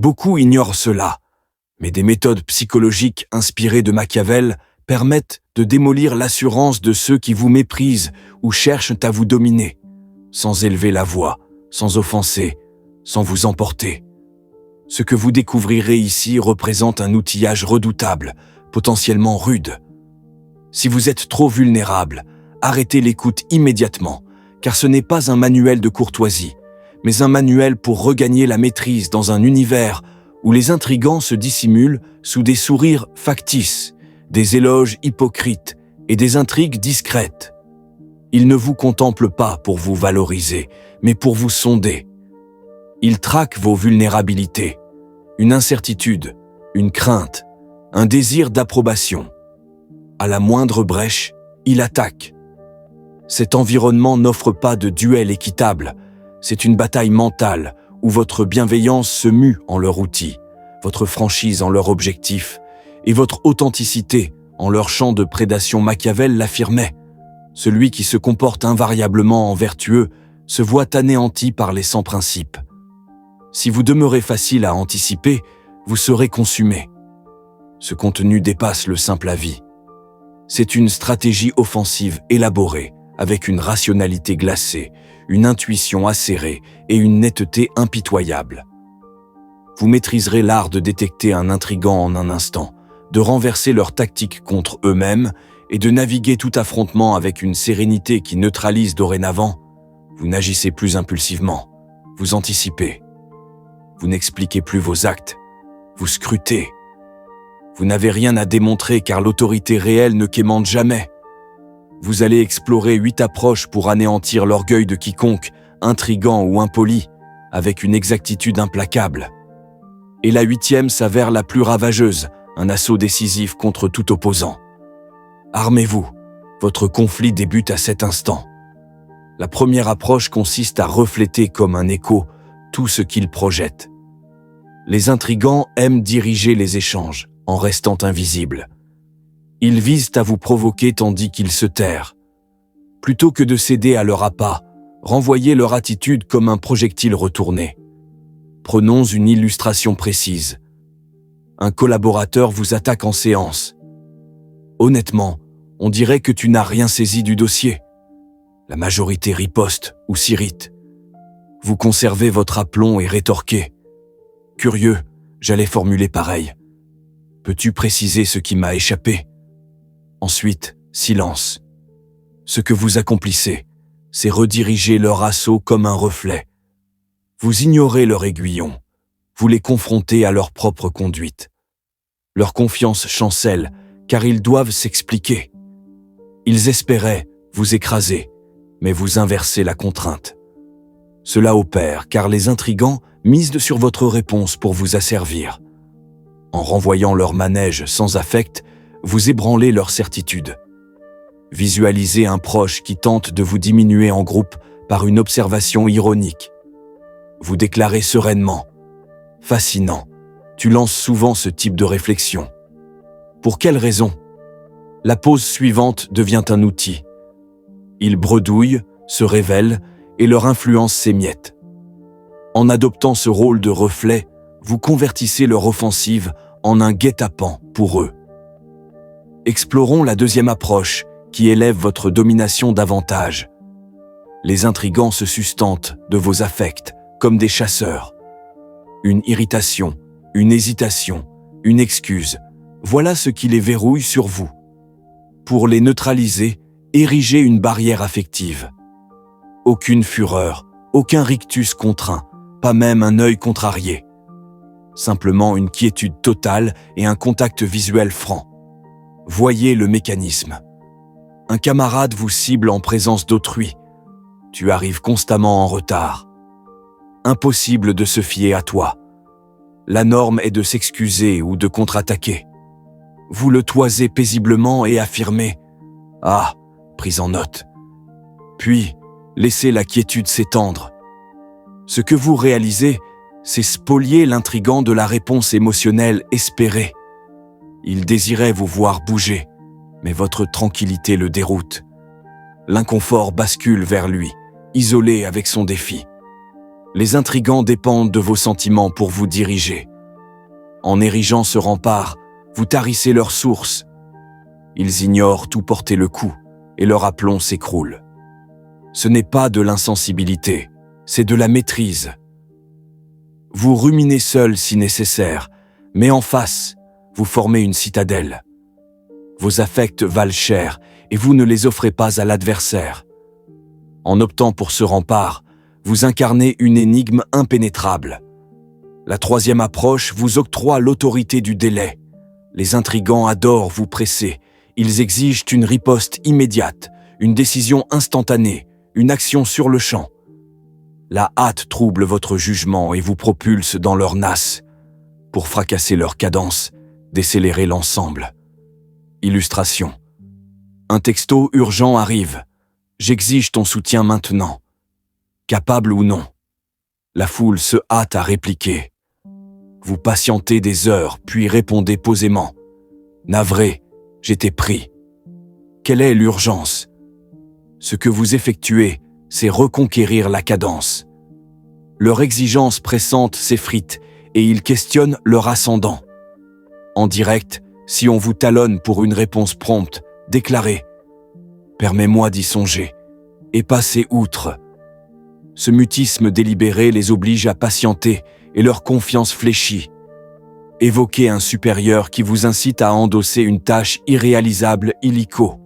Beaucoup ignorent cela, mais des méthodes psychologiques inspirées de Machiavel permettent de démolir l'assurance de ceux qui vous méprisent ou cherchent à vous dominer, sans élever la voix, sans offenser, sans vous emporter. Ce que vous découvrirez ici représente un outillage redoutable, potentiellement rude. Si vous êtes trop vulnérable, arrêtez l'écoute immédiatement, car ce n'est pas un manuel de courtoisie, mais un manuel pour regagner la maîtrise dans un univers où les intrigants se dissimulent sous des sourires factices, des éloges hypocrites et des intrigues discrètes. Ils ne vous contemplent pas pour vous valoriser, mais pour vous sonder. Ils traquent vos vulnérabilités, une incertitude, une crainte, un désir d'approbation. À la moindre brèche, ils attaquent. Cet environnement n'offre pas de duel équitable, c'est une bataille mentale où votre bienveillance se mue en leur outil, votre franchise en leur objectif et votre authenticité en leur champ de prédation. Machiavel l'affirmait. Celui qui se comporte invariablement en vertueux se voit anéanti par les sans principes. Si vous demeurez facile à anticiper, vous serez consumé. Ce contenu dépasse le simple avis. C'est une stratégie offensive élaborée, avec une rationalité glacée, une intuition acérée et une netteté impitoyable. Vous maîtriserez l'art de détecter un intrigant en un instant, de renverser leur tactique contre eux-mêmes et de naviguer tout affrontement avec une sérénité qui neutralise dorénavant. Vous n'agissez plus impulsivement, vous anticipez. Vous n'expliquez plus vos actes, vous scrutez. Vous n'avez rien à démontrer car l'autorité réelle ne quémande jamais. Vous allez explorer 8 approches pour anéantir l'orgueil de quiconque, intrigant ou impoli, avec une exactitude implacable. Et la 8e s'avère la plus ravageuse, un assaut décisif contre tout opposant. Armez-vous, votre conflit débute à cet instant. La première approche consiste à refléter comme un écho tout ce qu'ils projettent. Les intrigants aiment diriger les échanges, en restant invisibles. Ils visent à vous provoquer tandis qu'ils se tairent. Plutôt que de céder à leur appât, renvoyez leur attitude comme un projectile retourné. Prenons une illustration précise. Un collaborateur vous attaque en séance. Honnêtement, on dirait que tu n'as rien saisi du dossier. La majorité riposte ou s'irrite. Vous conservez votre aplomb et rétorquez. Curieux, j'allais formuler pareil. Peux-tu préciser ce qui m'a échappé ? Ensuite, silence. Ce que vous accomplissez, c'est rediriger leur assaut comme un reflet. Vous ignorez leur aiguillon, vous les confrontez à leur propre conduite. Leur confiance chancelle, car ils doivent s'expliquer. Ils espéraient vous écraser, mais vous inversez la contrainte. Cela opère, car les intrigants misent sur votre réponse pour vous asservir. En renvoyant leur manège sans affect, vous ébranlez leur certitude. Visualisez un proche qui tente de vous diminuer en groupe par une observation ironique. Vous déclarez sereinement « Fascinant, tu lances souvent ce type de réflexion. » Pour quelle raison ? La pause suivante devient un outil. Ils bredouillent, se révèlent et leur influence s'émiette. En adoptant ce rôle de reflet, vous convertissez leur offensive en un guet-apens pour eux. Explorons la 2e approche, qui élève votre domination davantage. Les intrigants se sustentent de vos affects, comme des chasseurs. Une irritation, une hésitation, une excuse, voilà ce qui les verrouille sur vous. Pour les neutraliser, érigez une barrière affective. Aucune fureur, aucun rictus contraint, pas même un œil contrarié. Simplement une quiétude totale et un contact visuel franc. Voyez le mécanisme. Un camarade vous cible en présence d'autrui. Tu arrives constamment en retard. Impossible de se fier à toi. La norme est de s'excuser ou de contre-attaquer. Vous le toisez paisiblement et affirmez « Ah, prise en note ». Puis, laissez la quiétude s'étendre. Ce que vous réalisez, c'est spolier l'intrigant de la réponse émotionnelle espérée. Il désirait vous voir bouger, mais votre tranquillité le déroute. L'inconfort bascule vers lui, isolé avec son défi. Les intrigants dépendent de vos sentiments pour vous diriger, En érigeant ce rempart, vous tarissez leurs sources. Ils ignorent tout porter le coup, et leur aplomb s'écroule. Ce n'est pas de l'insensibilité, c'est de la maîtrise. Vous ruminez seul si nécessaire, mais en face, vous formez une citadelle. Vos affects valent cher, et vous ne les offrez pas à l'adversaire. En optant pour ce rempart, vous incarnez une énigme impénétrable. La troisième approche vous octroie l'autorité du délai. Les intrigants adorent vous presser. Ils exigent une riposte immédiate, une décision instantanée, une action sur le champ. La hâte trouble votre jugement et vous propulse dans leur nasse. Pour fracasser leur cadence, décélérer l'ensemble. Illustration. Un texto urgent arrive. J'exige ton soutien maintenant. Capable ou non. La foule se hâte à répliquer. Vous patientez des heures, puis répondez posément. Navré, j'étais pris. Quelle est l'urgence? Ce que vous effectuez, c'est reconquérir la cadence. Leur exigence pressante s'effrite et ils questionnent leur ascendant. En direct, si on vous talonne pour une réponse prompte, déclarez « Permets-moi d'y songer » et passez outre. Ce mutisme délibéré les oblige à patienter et leur confiance fléchit. Évoquez un supérieur qui vous incite à endosser une tâche irréalisable illico.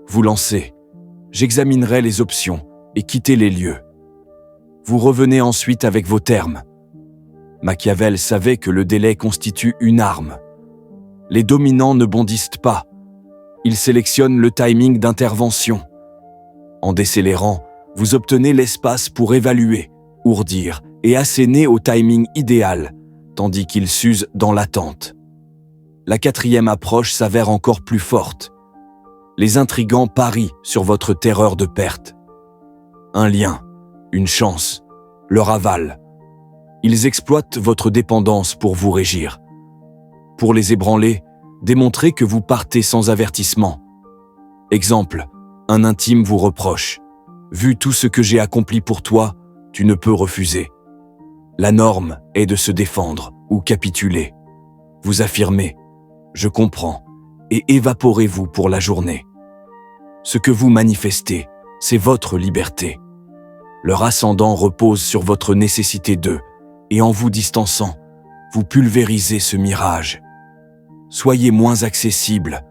Vous lancez. J'examinerai les options et quittez les lieux. Vous revenez ensuite avec vos termes. Machiavel savait que le délai constitue une arme. Les dominants ne bondissent pas. Ils sélectionnent le timing d'intervention. En décélérant, vous obtenez l'espace pour évaluer, ourdir et asséner au timing idéal, tandis qu'ils s'usent dans l'attente. La quatrième approche s'avère encore plus forte. Les intrigants parient sur votre terreur de perte. Un lien, une chance, leur aval. Ils exploitent votre dépendance pour vous régir. Pour les ébranler, démontrez que vous partez sans avertissement. Exemple, un intime vous reproche. Vu tout ce que j'ai accompli pour toi, tu ne peux refuser. La norme est de se défendre ou capituler. Vous affirmez « je comprends » et évaporez-vous pour la journée. Ce que vous manifestez, c'est votre liberté. Leur ascendant repose sur votre nécessité d'eux, et en vous distançant, vous pulvérisez ce mirage. Soyez moins accessible,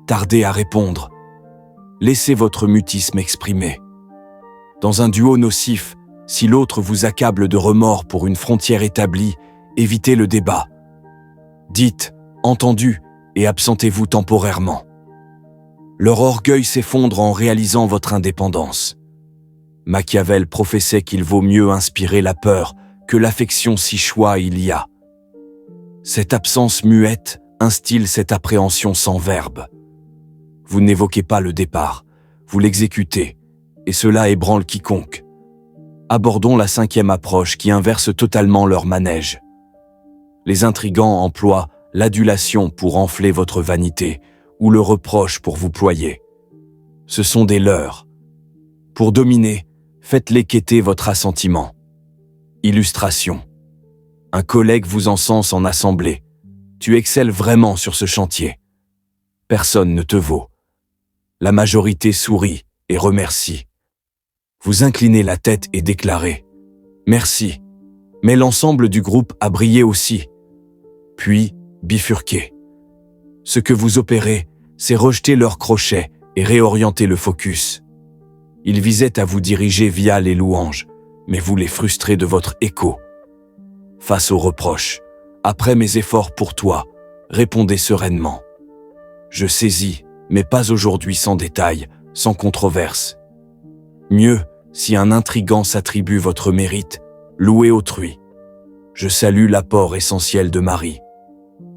tardez à répondre. Laissez votre mutisme exprimer. Dans un duo nocif, si l'autre vous accable de remords pour une frontière établie, évitez le débat. Dites « entendu » et absentez-vous temporairement. Leur orgueil s'effondre en réalisant votre indépendance. Machiavel professait qu'il vaut mieux inspirer la peur que l'affection si choix il y a. Cette absence muette instille cette appréhension sans verbe. Vous n'évoquez pas le départ, vous l'exécutez, et cela ébranle quiconque. Abordons la cinquième approche qui inverse totalement leur manège. Les intrigants emploient l'adulation pour enfler votre vanité ou le reproche pour vous ployer. Ce sont des leurres. Pour dominer, faites-les quêter votre assentiment. Illustration. Un collègue vous encense en assemblée. Tu excelles vraiment sur ce chantier. Personne ne te vaut. La majorité sourit et remercie. Vous inclinez la tête et déclarez « Merci », mais l'ensemble du groupe a brillé aussi. Puis, bifurquez. Ce que vous opérez, c'est rejeter leur crochet et réorienter le focus. Ils visaient à vous diriger via les louanges, mais vous les frustrez de votre écho. Face aux reproches, après mes efforts pour toi, répondez sereinement. Je saisis, mais pas aujourd'hui sans détail, sans controverse. Mieux, si un intrigant s'attribue votre mérite, louez autrui. Je salue l'apport essentiel de Marie.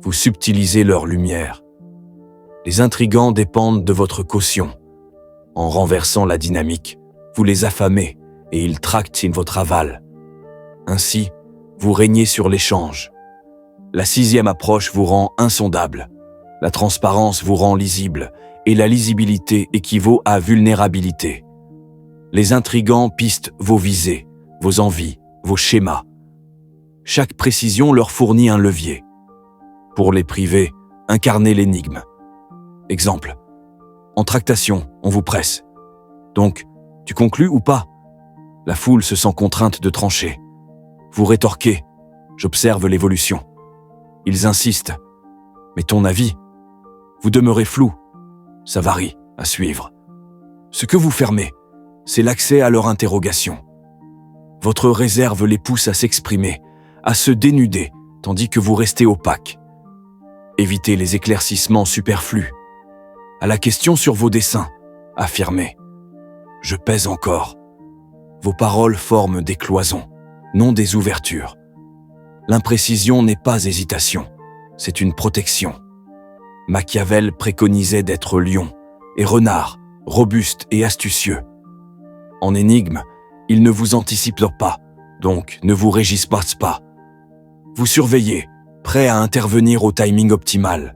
Vous subtilisez leur lumière. Les intrigants dépendent de votre caution. En renversant la dynamique, vous les affamez et ils tractent votre aval. Ainsi, vous régnez sur l'échange. La sixième approche vous rend insondable. La transparence vous rend lisible et la lisibilité équivaut à vulnérabilité. Les intrigants pistent vos visées, vos envies, vos schémas. Chaque précision leur fournit un levier. Pour les privés, incarnez l'énigme. Exemple. En tractation, on vous presse. Donc, tu conclus ou pas? La foule se sent contrainte de trancher. Vous rétorquez. J'observe l'évolution. Ils insistent. Mais ton avis? Vous demeurez flou. Ça varie, à suivre. Ce que vous fermez, c'est l'accès à leur interrogation. Votre réserve les pousse à s'exprimer, à se dénuder, tandis que vous restez opaque. Évitez les éclaircissements superflus. À la question sur vos dessins, affirmez. Je pèse encore. Vos paroles forment des cloisons, non des ouvertures. L'imprécision n'est pas hésitation, c'est une protection. Machiavel préconisait d'être lion et renard, robuste et astucieux. En énigme, il ne vous anticipe pas, donc ne vous régisse pas. Vous surveillez, prêt à intervenir au timing optimal.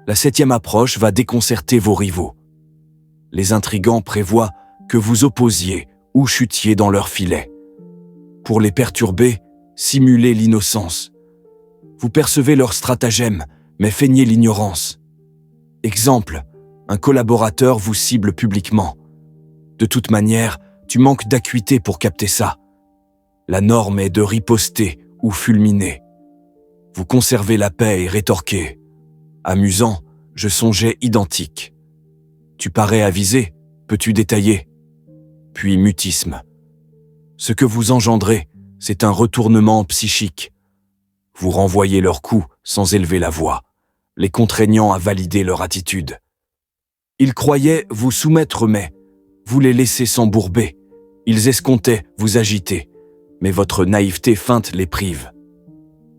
La 7e approche va déconcerter vos rivaux. Les intrigants prévoient que vous opposiez ou chutiez dans leur filet. Pour les perturber, simulez l'innocence. Vous percevez leur stratagème, mais feignez l'ignorance. Exemple, un collaborateur vous cible publiquement. De toute manière, tu manques d'acuité pour capter ça. La norme est de riposter ou fulminer. Vous conservez la paix et rétorquez. Amusant, je songeais identique. Tu parais avisé, peux-tu détailler? Puis mutisme. Ce que vous engendrez, c'est un retournement psychique. Vous renvoyez leurs coups sans élever la voix, les contraignant à valider leur attitude. Ils croyaient vous soumettre, mais vous les laissez s'embourber. Ils escomptaient vous agiter, mais votre naïveté feinte les prive.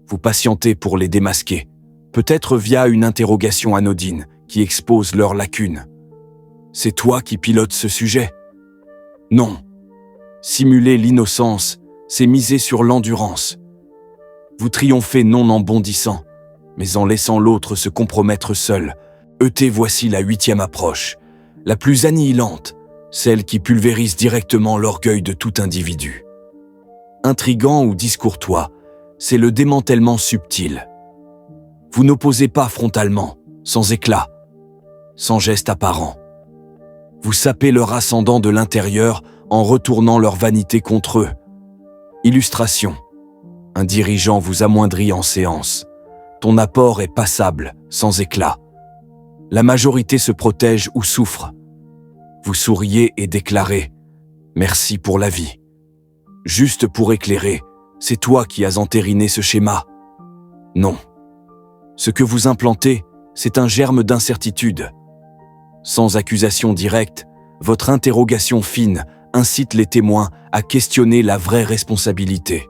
Vous patientez pour les démasquer, peut-être via une interrogation anodine qui expose leurs lacunes. C'est toi qui pilotes ce sujet? Non. Simuler l'innocence, c'est miser sur l'endurance. Vous triomphez non en bondissant, mais en laissant l'autre se compromettre seul. Voici la 8e approche, la plus annihilante, celle qui pulvérise directement l'orgueil de tout individu. Intrigant ou discourtois, c'est le démantèlement subtil. Vous n'opposez pas frontalement, sans éclat, sans geste apparent. Vous sapez leur ascendant de l'intérieur en retournant leur vanité contre eux. Illustration. Un dirigeant vous amoindrit en séance. Ton apport est passable, sans éclat. La majorité se protège ou souffre. Vous souriez et déclarez « Merci pour la vie ». Juste pour éclairer, c'est toi qui as entériné ce schéma. Non. Ce que vous implantez, c'est un germe d'incertitude. Sans accusation directe, votre interrogation fine incite les témoins à questionner la vraie responsabilité.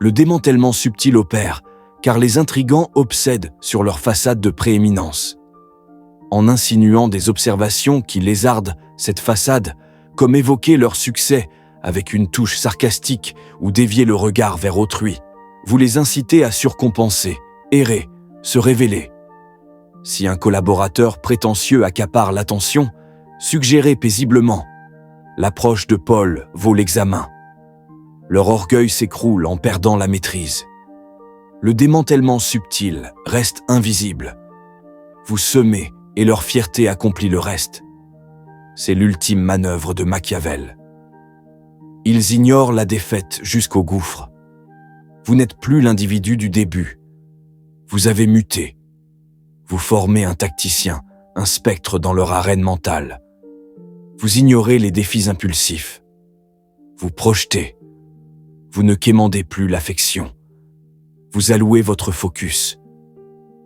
Le démantèlement subtil opère, car les intrigants obsèdent sur leur façade de prééminence. En insinuant des observations qui lézardent cette façade, comme évoquer leur succès avec une touche sarcastique ou dévier le regard vers autrui, vous les incitez à surcompenser, errer, se révéler. Si un collaborateur prétentieux accapare l'attention, suggérez paisiblement. L'approche de Paul vaut l'examen. Leur orgueil s'écroule en perdant la maîtrise. Le démantèlement subtil reste invisible. Vous semez et leur fierté accomplit le reste. C'est l'ultime manœuvre de Machiavel. Ils ignorent la défaite jusqu'au gouffre. Vous n'êtes plus l'individu du début. Vous avez muté. Vous formez un tacticien, un spectre dans leur arène mentale. Vous ignorez les défis impulsifs. Vous projetez. Vous ne quémandez plus l'affection. Vous allouez votre focus.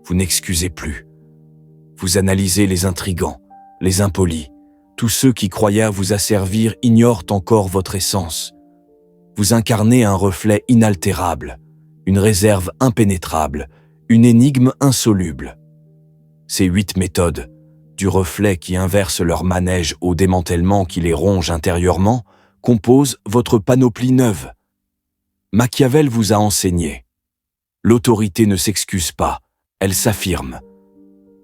Vous n'excusez plus. Vous analysez les intrigants, les impolis. Tous ceux qui croyaient vous asservir ignorent encore votre essence. Vous incarnez un reflet inaltérable, une réserve impénétrable, une énigme insoluble. Ces 8 méthodes, du reflet qui inverse leur manège au démantèlement qui les ronge intérieurement, composent votre panoplie neuve. Machiavel vous a enseigné. L'autorité ne s'excuse pas, elle s'affirme.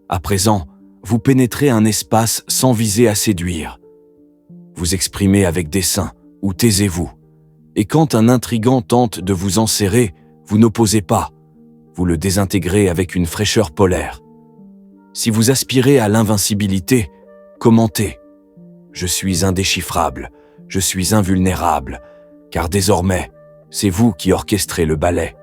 À présent, vous pénétrez un espace sans viser à séduire. Vous exprimez avec dessein ou taisez-vous. Et quand un intrigant tente de vous enserrer, vous n'opposez pas. vous le désintégrez avec une fraîcheur polaire. Si vous aspirez à l'invincibilité, commentez. Je suis indéchiffrable, je suis invulnérable, car désormais, c'est vous qui orchestrez le ballet.